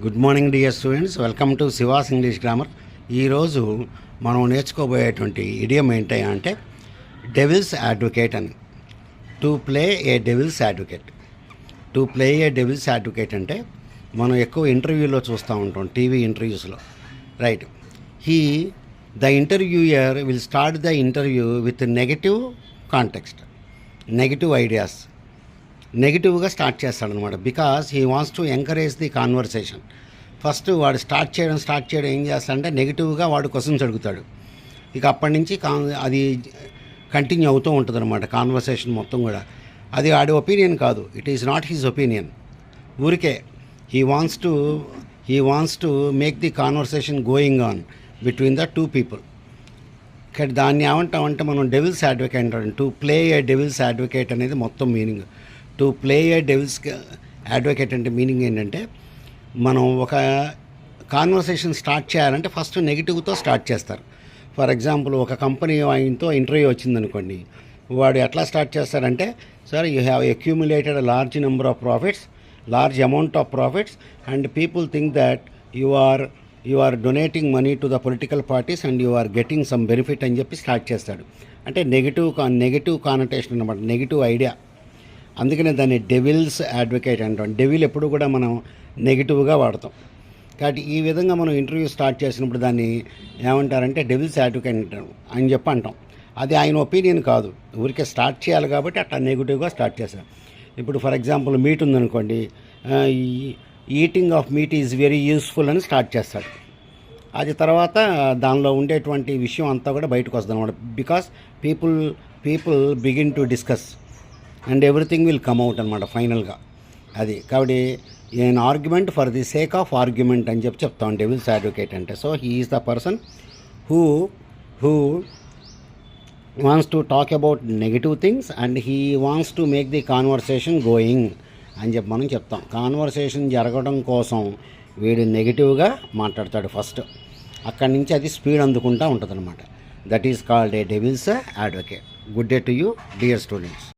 Good morning dear students, welcome to Shiva's English grammar. ఈరోజు మనం నేర్చుకోబోయేటువంటి ఇడియం ఏంటి అంటే డెవిల్స్ అడ్వకేట్ అని. To play a devil's advocate. To play a devil's advocate అంటే మనం ఎక్కువ ఇంటర్వ్యూలో చూస్తూ ఉంటాం, టీవీ ఇంటర్వ్యూస్లో, right. The interviewer will start the interview with negative context, negative ideas, నెగిటివ్గా స్టార్ట్ చేస్తాడనమాట. Because he wants to encourage the conversation. First వాడు స్టార్ట్ చేయడం ఏం చేస్తాడంటే నెగిటివ్గా వాడు క్వశ్చన్స్ అడుగుతాడు. ఇక అప్పటి నుంచి అది కంటిన్యూ అవుతూ ఉంటుంది అనమాట కాన్వర్సేషన్ మొత్తం కూడా. అది వాడి ఒపీనియన్ కాదు, it is not his opinion. ఊరికే he wants to make the conversation going on between the two people. కానీ దాన్ని ఏమంటామంటే మనం డెవిల్స్ అడ్వకేట్ అంటాం. To play a devil's advocate అనేది మొత్తం meaning. To play a devil's advocate అంటే మీనింగ్ ఏంటంటే మనం ఒక కాన్వర్సేషన్ స్టార్ట్ చేయాలంటే ఫస్ట్ నెగిటివ్తో స్టార్ట్ చేస్తారు. ఫర్ ఎగ్జాంపుల్ ఒక కంపెనీ ఆయనతో ఇంటర్వ్యూ వచ్చిందనుకోండి, వాడు ఎట్లా స్టార్ట్ చేస్తారంటే, sir you have accumulated large number of profits, large amount of profits, and people think that you are donating money to the political parties and you are getting some benefit అని చెప్పి start చేస్తాడు. అంటే negative connotation అనమాట, negative idea. అందుకనే దాన్ని devils advocate అంటాం. Devil ఎప్పుడు కూడా మనం నెగిటివ్గా వాడతాం. కాబట్టి ఈ విధంగా మనం ఇంటర్వ్యూ స్టార్ట్ చేసినప్పుడు దాన్ని ఏమంటారంటే డెవిల్స్ అడ్వకేట్ అని చెప్పి అంటాం. అది ఆయన ఒపీనియన్ కాదు, ఊరికే స్టార్ట్ చేయాలి కాబట్టి అట్లా నెగిటివ్గా స్టార్ట్ చేస్తాం. ఇప్పుడు ఫర్ ఎగ్జాంపుల్ మీట్ ఉందనుకోండి, eating of meat is very useful అని స్టార్ట్ చేస్తాడు. అది తర్వాత దానిలో ఉండేటువంటి విషయం అంతా కూడా బయటకు వస్తుంది అనమాట. Because people begin to discuss and everything will come out అనమాట ఫైనల్గా. అది కాబట్టి ఎన్ argument for the sake of argument అని చెప్తాం డెవిల్స్ అడ్వకేట్ అంటే. So he is the person who wants to talk about negative things and he wants to make the conversation going అని చెప్పి మనం చెప్తాం. కాన్వర్సేషన్ జరగడం కోసం వీడు నెగిటివ్గా మాట్లాడతాడు ఫస్ట్, అక్కడి నుంచి అది స్పీడ్ అందుకుంటూ ఉంటుంది అనమాట. That is called a devil's advocate. Good day to you dear students.